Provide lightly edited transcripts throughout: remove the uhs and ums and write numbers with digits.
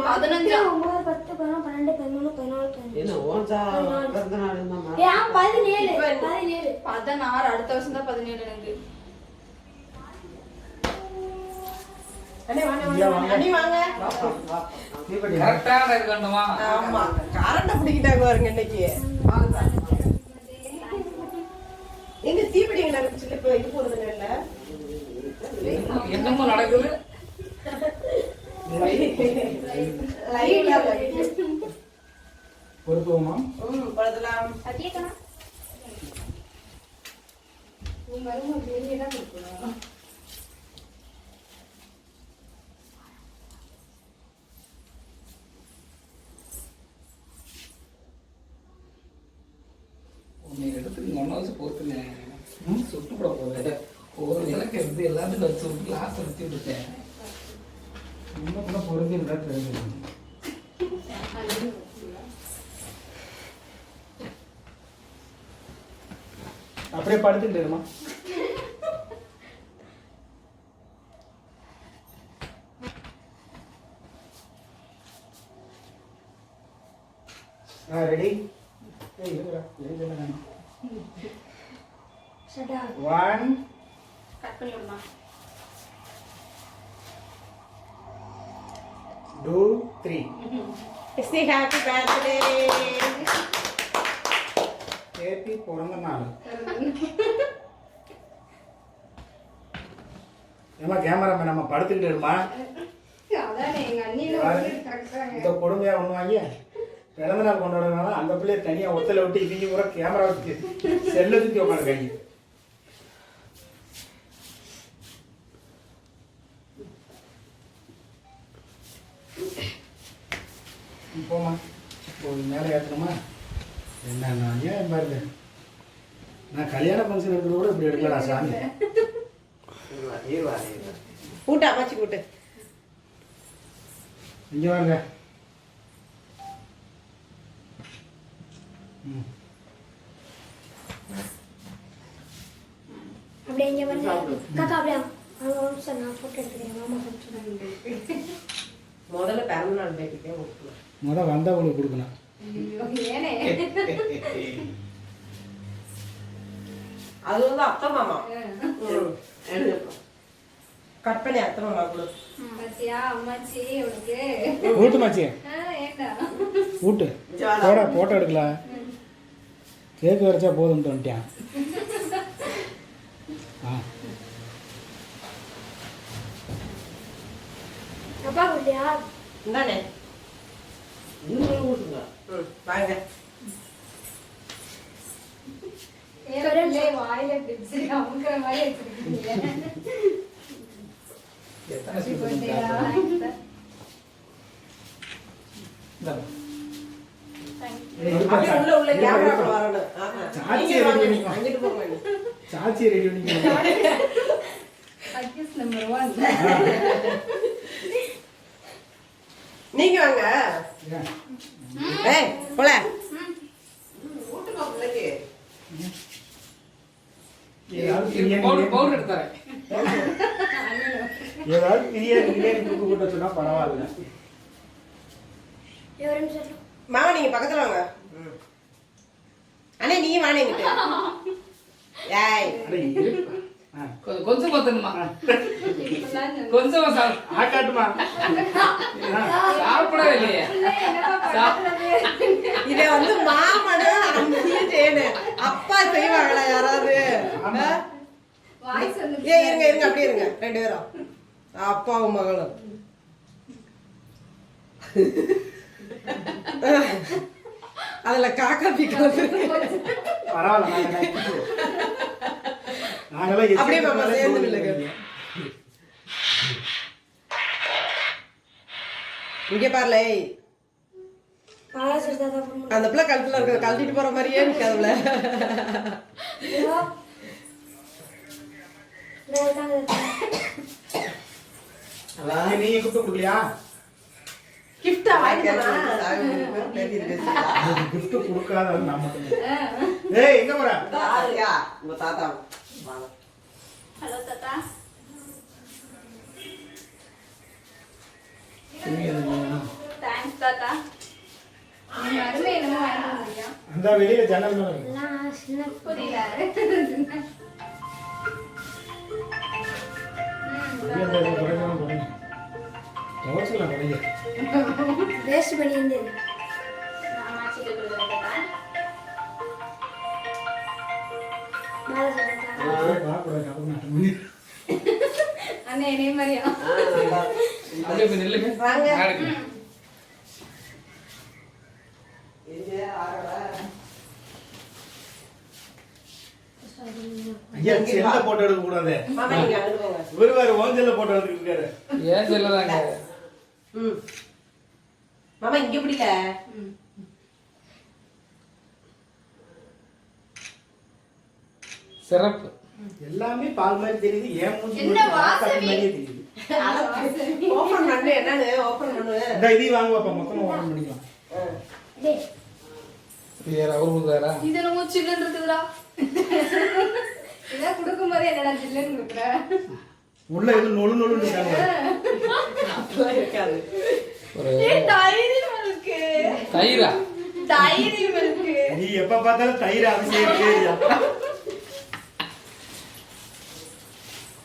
15 9 10 11 12 13 14 என்ன ஓஞ்சா பிறந்த நாள் என்னமா? 16 அடுத்த வருஷம் தான் 17 எனக்கு. அண்ணே வாங்க. கரெக்டா இருக்கணுமா? ஆமா. கரண்ட பிடிக்கிட்டாங்க பாருங்க இன்னைக்கு. எங்க தீபிடிங்க நடந்துச்சு இப்ப இது போறது இல்ல. என்னமோ நடக்குது. லைவ்ல பொறுப்போமா? படலாம். சத்தியக்கா நீ வரும்போது வெளியே தான் கொடுக்கணும். உன்னை எடுத்துட்டு மனசு போத்துங்க. சுட்டு போட போகுது. ஒரு விளக்கு எடுத்து எல்லாத்தையும் வச்சு விட்டு லாஸ்ட் வச்சு விட்டுட்டேன். இன்னும் கூட பொறுத்து இருந்தா தெரிஞ்சு. அப்படியே படுத்துக்கிட்டு இருமா. ரெடி? ஒன் கட் பண்ணி விடுமா? 2 3 Say happy birthday. ஹேப்பி பிறந்த நாள். ஏமா கேமராமேன் நம்ம படுத்துக்கிட்டு இருமா. அதானே எங்க அண்ணியில வந்து கரெக்ட்டா இந்த கொடுமையா ஒண்ணு வாங்கி பிறந்த நாள் கொண்டாடுறதுனால அந்த பிள்ளைய தனியா ஒத்தல விட்டு இவங்க பூரா கேமரா வச்சு செல்ல தூக்கி உட்காந்துருக்காங்க. போமா இப்போ மேலே ஏற்றணுமா? என்ன நான் ஏன் பாருங்க, நான் கல்யாண ஃபங்க்ஷன் எடுக்கிறது கூட இப்படி எடுக்கலடா சாமி. கூட்டு அம்மாச்சி கூட்டு இங்கே வாங்க. அப்படியே இங்க வந்து காக்கா அப்படியே அவங்க சார் நான் போட்டோ எடுத்துக்கிறேன். மாமா போட்டு முதல்ல பிறந்த நாள் பேட்டிக்கே கொடுக்கலாம். முதல் வந்தா உங்களுக்கு கொடுக்கணும். ஏனே அது வந்து அத்தை மாமா கட் பண்ணி அத்தை மாமா கொடு. பாத்தியா அம்மாச்சி உனக்கு ஊட்டு மாச்சி ஏண்டா ஊட்டு போடா போட்டோ எடுக்கலாம். கேக்கு வரைச்சா போதும்ட்டு வந்துட்டேன். அப்பா குட்டியா இந்தானே வாங்க. ஏறலே வாயில டிப்ஸ் அமுக்குற மாதிரி வச்சிருக்கீங்க. எத்தனை உள்ள கேமரா வரணும். அங்கிட்டு போங்க. சாச்சி ரெடி பண்ணிக்கணும். அக்கிஸ் நம்பர் 1 நீங்க வாங்க. ஏய் போல ஊட்டுமா பிள்ளைக்கு பவுடர் எடுத்தாரேன். ஏதாவது பிரியாணி தூக்கு கூட்ட சொன்னா பரவாயில்ல. ஒரு நிமிஷம் மாமா நீங்க பக்கத்துல வாங்க. அண்ணே நீ வாணே இங்கிட்டு. ஏய் கொஞ்சம் பத்தணுமா? கொஞ்சமா ஆக்காட்டுமா? சாப்பிடவே இல்லையே. இத வந்து மாமனு அம்மியும் செய்யணும். அப்பா செய்வாங்களா யாராவது? வாய்ஸ் வந்து ஏய் இருங்க அப்படியே இருங்க ரெண்டு பேரும். அப்பாவும் மகளும். அதுல காக்கா பீக்காது. பரவாயில்ல. நாங்களாம் அப்படியே மாமா சேர்ந்து நில்லுங்க. இங்க பாருல அந்த பிள்ளை கழுத்துல இருக்க கழட்டிட்டு போற மாதிரியே நிக்காதுல. நீங்க கூப்பிட்டு கொடுக்கலையா? கிஃப்டா வாங்கினா கிஃப்ட் கொடுக்காத நம்ம. ஏய் எங்க போற? தாத்தா உங்க தாத்தா. ஹலோ தாத்தா. தாத்தா நீங்க அருமை என்னமோ வாங்கிட்டு வந்திருக்கியா? அந்த வெளியில ஜன்னல் மேல இருக்கு. எல்லாம் சின்ன புரியல. வெளிய அந்த குறைக்கலாம் போறீங்க. தோசைலாம் குறைங்க. வேஸ்ட் பண்ணி இருந்தது. நான் மாச்சிட்டு கொடுக்குறேன் தாத்தா. மேலே சொல்லிட்டாங்க. பாக்கூடாது அப்புறம் நான் பண்ணி. அண்ணே என்னைய மாதிரியா? அப்படியே போய் நில்லுங்க. வாங்க. ஆடுங்க. ஐயா செல்ல போட்டோ எடுக்க கூடாது. மாமா நீங்க அங்கிட்டு போங்க. இவரு வேற ஓஞ்சல்ல போட்டோ எடுத்துக்கிட்டு இருக்காரு. ஏன் சொல்லலாங்க? ம். மாமா இங்க பிடில. சிறப்பு. எல்லாமே பால் மாதிரி தெரியுது. ஏன் மூஞ்சி என்ன மட்டும் வாசனை? ஆக்காட்டி மாதிரியே தெரியுது. ஓபன் பண்ணு என்னன்னு ஓபன் பண்ணு. இந்த இதையும் வாங்குவாப்பா மொத்தமா ஓபன் பண்ணிக்கலாம். டேய் வேற அவர் கொடுக்குறாரா? இது என்னமோ சில்லுன்னு இருக்குதுடா. இதான் கொடுக்கும்போது என்னடா சில்லுன்னு கொடுக்குற? உள்ள எது நொழு நொழுன்னு இருக்காங்க. அப்பலாம் இருக்காது. ஒரு டைரி மில்க். தயிரா? Dairy milk. நீ எப்ப பார்த்தாலும் தயிர் அபிஷேகம் ஏரியா.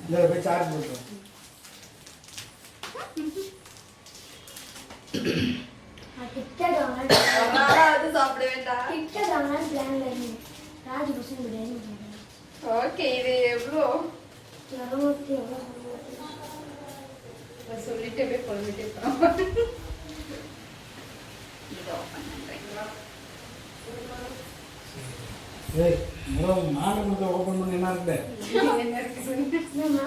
இந்த போய் சார்ஜ் போட்டுரும். டிக்கெட் வாங்கலாம். அது சாப்பிட வேண்டாம். டிக்கெட் வாங்கலாம் பிளான்ல இருந்தேன். ராஜ் பசங்க பிரியாணி ஓகே இது எவ்வளோ? 200 சொல்லிட்டு போய் பொழுதுட்டு இருக்கோம். இதோ பண்ணுறேன். ஏய் முதல்ல நாடு மட்டும் ஓபன் பண்ணி என்ன இருக்கு? என்ன இருக்குது? என்னம்மா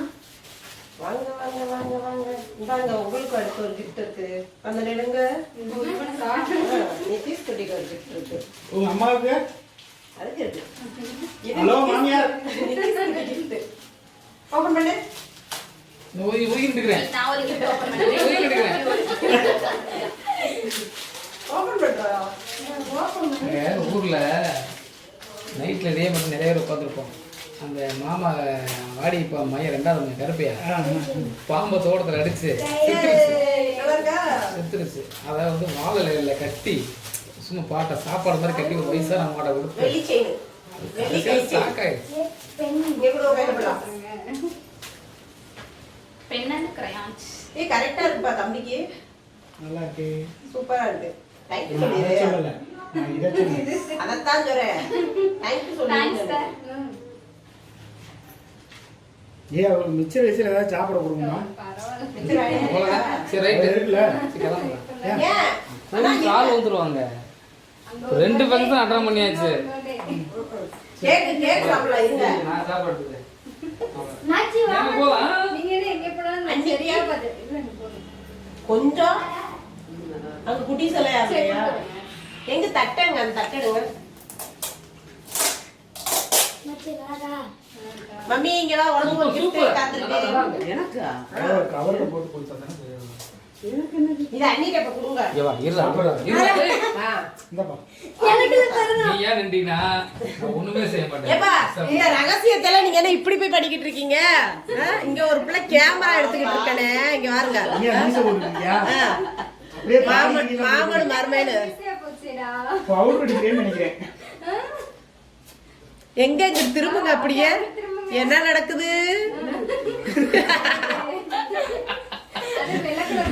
வாங்க வாங்க வாங்க வாங்க. இந்தாங்க உங்களுக்கு அடுத்து ஒரு gift இருக்கு. அந்த நெடுங்க. நிதிஷ் குட்டிக்கு ஒரு gift இருக்கு. உங்க அம்மாவுக்கு அதுக்கு இருக்கு. ஹலோ மாமியார். நிதிஷ் குட்டி gift. ஓபன் பண்ணு. ஊகிட்டு இருக்கிறேன். நான் ஒரு gift open பண்றேன். ஊகிட்டு இருக்கிறேன். ஓபன் பண்றா. ஊர்ல நைட்ல இதே மாதிரி நிறைய பேர் உட்காந்துருப்போம். அந்த மாமா வாடி இப்போ மையம் 2வது கருப்பையா பாம்பை தோட்டத்தில் அடிச்சு செத்துருச்சு. அதை வந்து வாழை இலையில கட்டி சும்மா பாட்டை சாப்பாடு மாதிரி கட்டி ஒரு வயசான மாட்டை கொடுத்து வெள்ளி செயின். வெள்ளி கை செயின். சாக்காயிடுச்சு. பெண் இங்க கூட பயப்படலாம். Pen and crayons. ஏய் கரெக்ட்டா இருக்குப்பா தம்பிக்கு. நல்லா இருக்கு. சூப்பரா இருக்கு. தேங்க் யூ நான் சொல்லிடு. சொல்லல. நான் இதை சொன்னேன். அதத்தான் சொல்றேன். தேங்க் யூ Thanks சொல்லிடு. sir. ஏய் அவருக்கு மிச்சர் வயசுல ஏதாவது சாப்பிட கொடுக்குமா? பரவாயில்ல. அவ்வளவுதான். சரி ரைட்டு. இருக்குல்ல. சரி, கிளம்புங்க. ஏன்? ஊருக்கு ஆள் வந்துருவாங்க. 2 ஃபங்க்ஷன் அட்டன் பண்ணியாச்சு. கேக் சாப்பிடலாம் இருங்க. நான் சாப்பிடுறது. நாச்சி வா. ஏன் போலாம்? நீங்க என்ன எங்க போனாலும் சரியா பார்த்து இல்ல நீ போடு. கொஞ்சம் அங்க குட்டி சிலையா இல்லையா? எங்க தட்டங்க அந்த தட்டடுங்க. நாச்சி வாடா. மம்மி இங்க வா உனக்கு ஒரு gift சூப்பர். காத்துருக்கு. எனக்கா? கவர்ல போட்டு கொடுத்தா தானே இது அண்ணிட்ட இப்ப கொடுங்க. ஏவா இருடா இருடா. ஆ. இந்தப்பா. எனக்கு தரணும். நீ ஏன் நின்றீங்கன்னா நான் ஒண்ணுமே செய்ய மாட்டேன். ஏப்பா இந்த ரகசியத்தெல்லாம் நீங்க என்ன இப்படி போய் படிக்கிட்டு இருக்கீங்க? இங்க ஒரு பிள்ளை கேமரா எடுத்துக்கிட்டு இருக்கானே இங்க பாருங்க. நீ மீசை போட்டுருக்கியா? அப்படியே மாமனு மருமேனு ஈஸியா போச்சுடா. பவுடர் அடிக்கிறேன்னு நினைக்கிறேன். எங்க இங்க திரும்புங்க அப்படியே. என்ன நடக்குது? அது வெள்ளை கலர்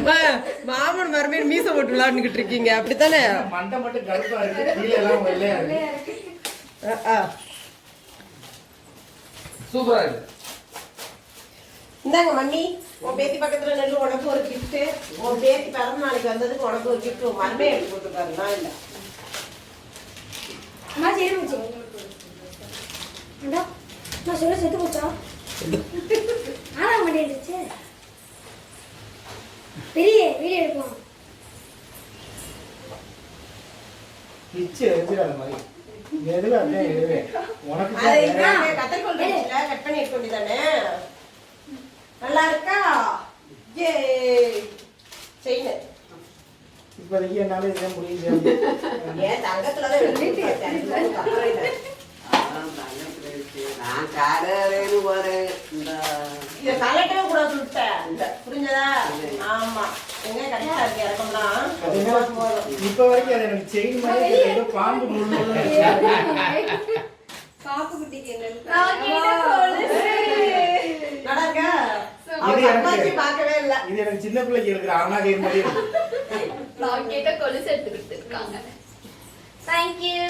மாமன் மருமேனு மீசை போட்டு விளையாண்டுகிட்டு இருக்கீங்க அப்படித்தானே? மண்டை மட்டும் கருப்பா இருக்கு. கீழே எல்லாம் வெள்ளையா இருக்கு. இருக்கு. சூப்பரா இருக்கு. இந்தாங்க மம்மி உன் பேத்தி பக்கத்துல நெல்லு உனக்கு ஒரு gift. உன் பேத்தி பிறந்த நாளைக்கு வந்ததுக்கு உனக்கு ஒரு gift. உன் மருமே எடுத்து கொடுத்துருக்காரு நான் இல்ல. அம்மா சரி மச்சி. அடா நான் சொல்ல செத்து போச்சா? ஆனா மாட்டேங்குது. பெரிய வீடியோ எடுப்போம். பிச்சு எடுத்துடாத மாதிரி. எதுவும் அப்படியே எடுவே. உனக்கு அது தான் இங்க வேற. கத்தரிக்கோல் இருந்துச்சுல, கட் பண்ணி எடுக்க வேண்டியதானே? நல்லா இருக்கா? ஏ செயின். இப்போதைக்கு என்னால இதெல்லாம் முடியுது. ஏன் தங்கத்துலதான் எடுத்துட்டு பார்த்தேன். அப்புறம் இல்ல. நான் காலையில போறேன். இதை கலட்டவே கூடாது விட்டேன். புரிஞ்சதா? ஆமா எங்க கரெக்டா இருக்கு இறக்கம்லாம். அது என்ன, இப்ப வரைக்கும் அது எனக்கு செயின் மாதிரி தெரியல. ஏதோ பாம்பு முள்ளு. பாப்பு குட்டிக்கு என்ன நல்லா இருக்கா? இது அவங்க எனக்கு- அம்மாச்சி பார்க்கவே இல்ல. இது எனக்கு சின்ன பிள்ளைக்கு இருக்கிற அருணாகயிறு மாதிரி இருக்கு. ராக்கெட்ட கொலுசு எடுத்து கொடுத்துருக்காங்க. தேங்க்யூ.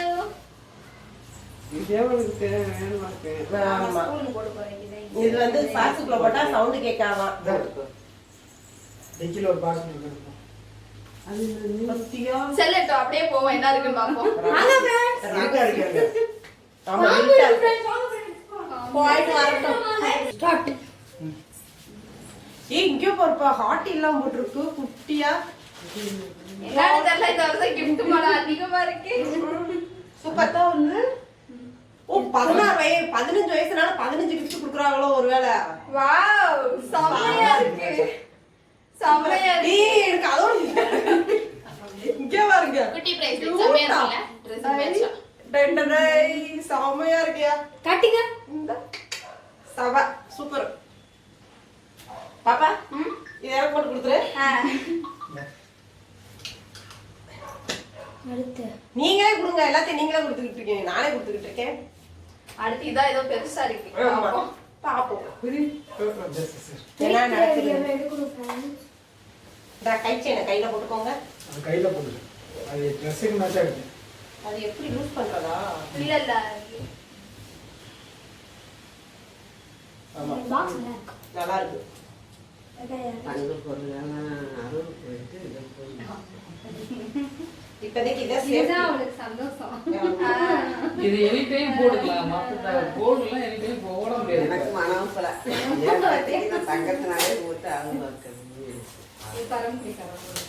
இது எவ்வளவுக்கு வேணுமா இருக்கு? ஆமா. ஸ்கூலுக்கு போட போறீங்க. இது வந்து சாக்ஸ்க்குள்ள போட்டா சவுண்ட் கேட்காம. டிக்கில ஒரு பாக்ஸ் இருக்கும். அது பத்தியா? செல்லட்டும் அப்படியே போவோம் என்ன இருக்குன்னு பாப்போம். வாங்க ஃப்ரெண்ட்ஸ். இருட்டா இருக்காங்க. ஆமா, வாங்க இருட்டா. ஃப்ரெண்ட்ஸ், வாங்க ஃப்ரெண்ட்ஸ். போயிட்டு வரட்டும். ஸ்டார்ட். ஏய் இங்க பாருப்பா ஹார்ட் எல்லாம் போட்டுருக்கு குட்டியா. என்னன்னு தெரியல இந்த வருஷம் gift மாலை அதிகமா இருக்கு. சூப்பர் தான் வந்து. ஓ 16 வயசு 15 வயசுனால 15 gift குடுக்குறாங்களோ ஒருவேளை. வாவ் செமையா இருக்கு. செமையா இருக்கு. ஏய் எனக்கு அதோட இங்க பாருங்க. குட்டி பிரைஸ் செமையா இருக்குல்ல? Dress மேட்சா. டெண்டரை செமையா இருக்கியா? காட்டுங்க. இந்த சவ சூப்பர். பாப்பா இது எனக்கு போட்டு கொடுத்துரு. அடுத்து நீங்களே கொடுங்க எல்லாத்தையும் நீங்களே கொடுத்துக்கிட்டு இருக்கீங்க நானே கொடுத்துக்கிட்டு இருக்கேன். அடுத்து இதான் ஏதோ பெருசா இருக்கு. ஆமா. பாப்போம். பாப்போம் ஜஸ்ட் சார். என்ன நடக்குது. எடுக்கணும் ஃப்ரெண்ட்ஸ். இந்த கை செயினை கையில போட்டுக்கோங்க. அது கையில போடுது. அது ட்ரெஸ்ஸுக்கு மேட்சா இருக்கு. அது எப்படி யூஸ் பண்றதா? இல்ல இல்ல. ஆமா. பாக்ஸ் நல்லா இருக்கு. நல்லா இருக்கு. அங்க பொருள் அருள் போயிட்டு இதை போய் இப்போதைக்கு இதை இதுதான் சேஃப்டி. அவளுக்கு சந்தோஷம். இது எனி டைம் போட்டுக்கலாம். மற்ற கோல்டுலாம் எனி டைம் போட முடியாது. எனக்கு மனப்பல நான் தங்கத்தினாலே போட்டு அருள் இருக்கிறது. இது பரம்பரை கரம்பு.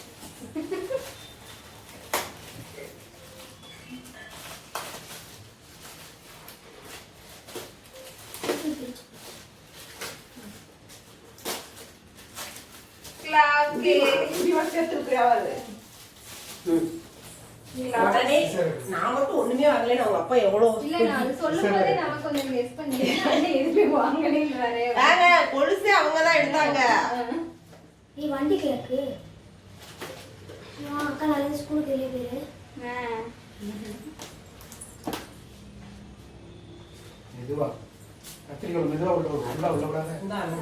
கிளாக்கே. இப்படி வச்சு எடுத்துருக்கிறியா அது? உடனே நான் மட்டும் ஒண்ணுமே வாங்கலைன்னு அவங்க அப்பா எவ்வளவு இல்ல நான் அது சொல்லும்போதே நமக்கு கொஞ்சம் கெஸ் பண்ணிட்டேன். எதுவுமே வாங்கலைன்றாரே. வேங்க கொலுசே அவங்கதான் எடுத்தாங்க. நீ வண்டி கிழக்கு. அக்கா நாளைக்கு ஸ்கூலுக்கு வெளியே போயிரு. மெதுவா கத்திரிக்கோள் மெதுவா உள்ள உள்ள விடாத. இந்தாங்க.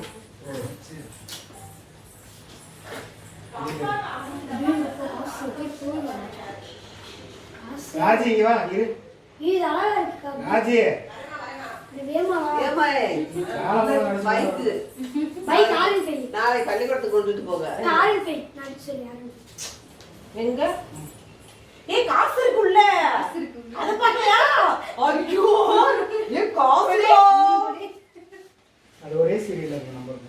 சரி. காசு போய் போடுங்க. காசு. ராஜி இங்க வா இரு. இது அழகா இருக்கா? ராஜி இது வேமா வா. பைக்கு பைக் ஆரன் ஃபை. நாளை பள்ளிக்கூடத்துக்கு கொண்டுட்டு போக. ஆரன் ஃபை. நான் சொல்லி ஆரன். எங்க ஏய் காசு இருக்குல்ல அத பாத்தியா? ஐயோ ஏ காசுடா. அது ஒரே சீரியல்ல இருக்கு நம்பர்.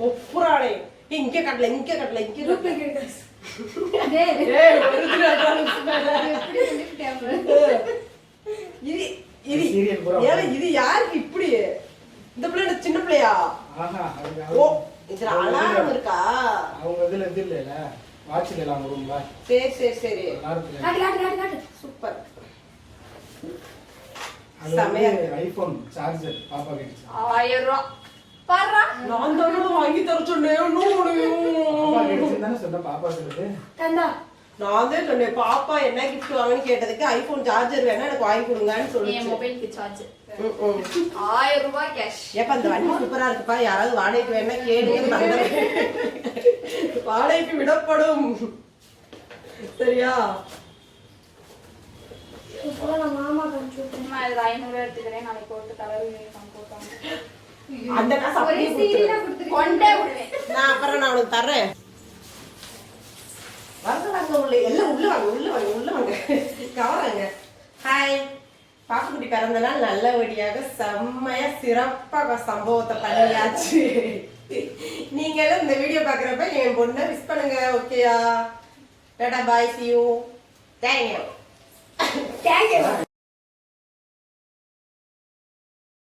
ஒப்புறானே இங்க கட்டல இங்க கட்டல இங்க டூப்ளிகேட் காசு. டேய் ஏய் ஒரிஜினல் எப்படி சொல்லிட்டேன். இது இது சீரியல் பூரா ஏல இது யாருக்கு இப்படி இந்த பிள்ளை என்ன சின்ன பிள்ளையா? ஆஹா அது ஓ இதுல அலாரம் இருக்கா? அவங்க இதுல இது இல்லல வாட்ச்ல எல்லாம் வரும்ல. சரி சரி சரி எல்லாரும் காட்டு காட்டு காட்டு காட்டு. சூப்பர். அது செமையா வந்து இருக்கு. ஐபோன் சார்ஜர் பாப்பா கிட்ட. 1000 ரூபாய். பாறா. நான் தானே வாங்கி தர சொன்னேன். பாப்பா நோ கிட்ட தானே சொன்ன பாப்பா சொல்லுது. தந்தா. நான் தான் சொன்னேன் பாப்பா என்ன கிஃப்ட் வாங்கன்னு கேட்டதுக்கு ஐபோன் சார்ஜர் வேணா எனக்கு வாங்கி கொடுங்கன்னு என் சொல்லுச்சு. மொபைலுக்கு சார்ஜ். ம், ம். 1000 ரூபாய் கேஷ். ஏப்பா இந்த வண்டி சூப்பரா இருக்குப்பா யாராவது வாடகைக்கு வேணா கேளுங்க வாடகைக்கு விடப்படும் சரியா? இப்போ நான் மாமா கழிச்சு விட்டேன். நான் இது 500 எடுத்துக்கிறேன். நாளைக்கு போட்டு கலர் யூனிஃபார்ம் போட்டாங்க. அந்த காசு ஒரே அப்படியே சீரியலா கொடுத்துரு. கொடுத்துருக்கேன். கொண்டே விடுவேன். நான் அப்புறம் நான் உனக்கு தர்றேன். வாங்க உள்ள எல்லாம் உள்ள வாங்க உள்ள வாங்க உள்ள வாங்க கவராங்க. ஹாய் பாப்புக்குட்டி பிறந்த நாள் நல்லபடியாக செம்மையா சிறப்பாக சம்பவத்தை பண்ணியாச்சு. நீங்களும் இந்த வீடியோ பாக்குறப்ப என் பொண்ணை மிஸ் பண்ணுங்க. ஓகேயா? டாடா பாய் see you. தேங்க்யூ. தேங்க்யூ.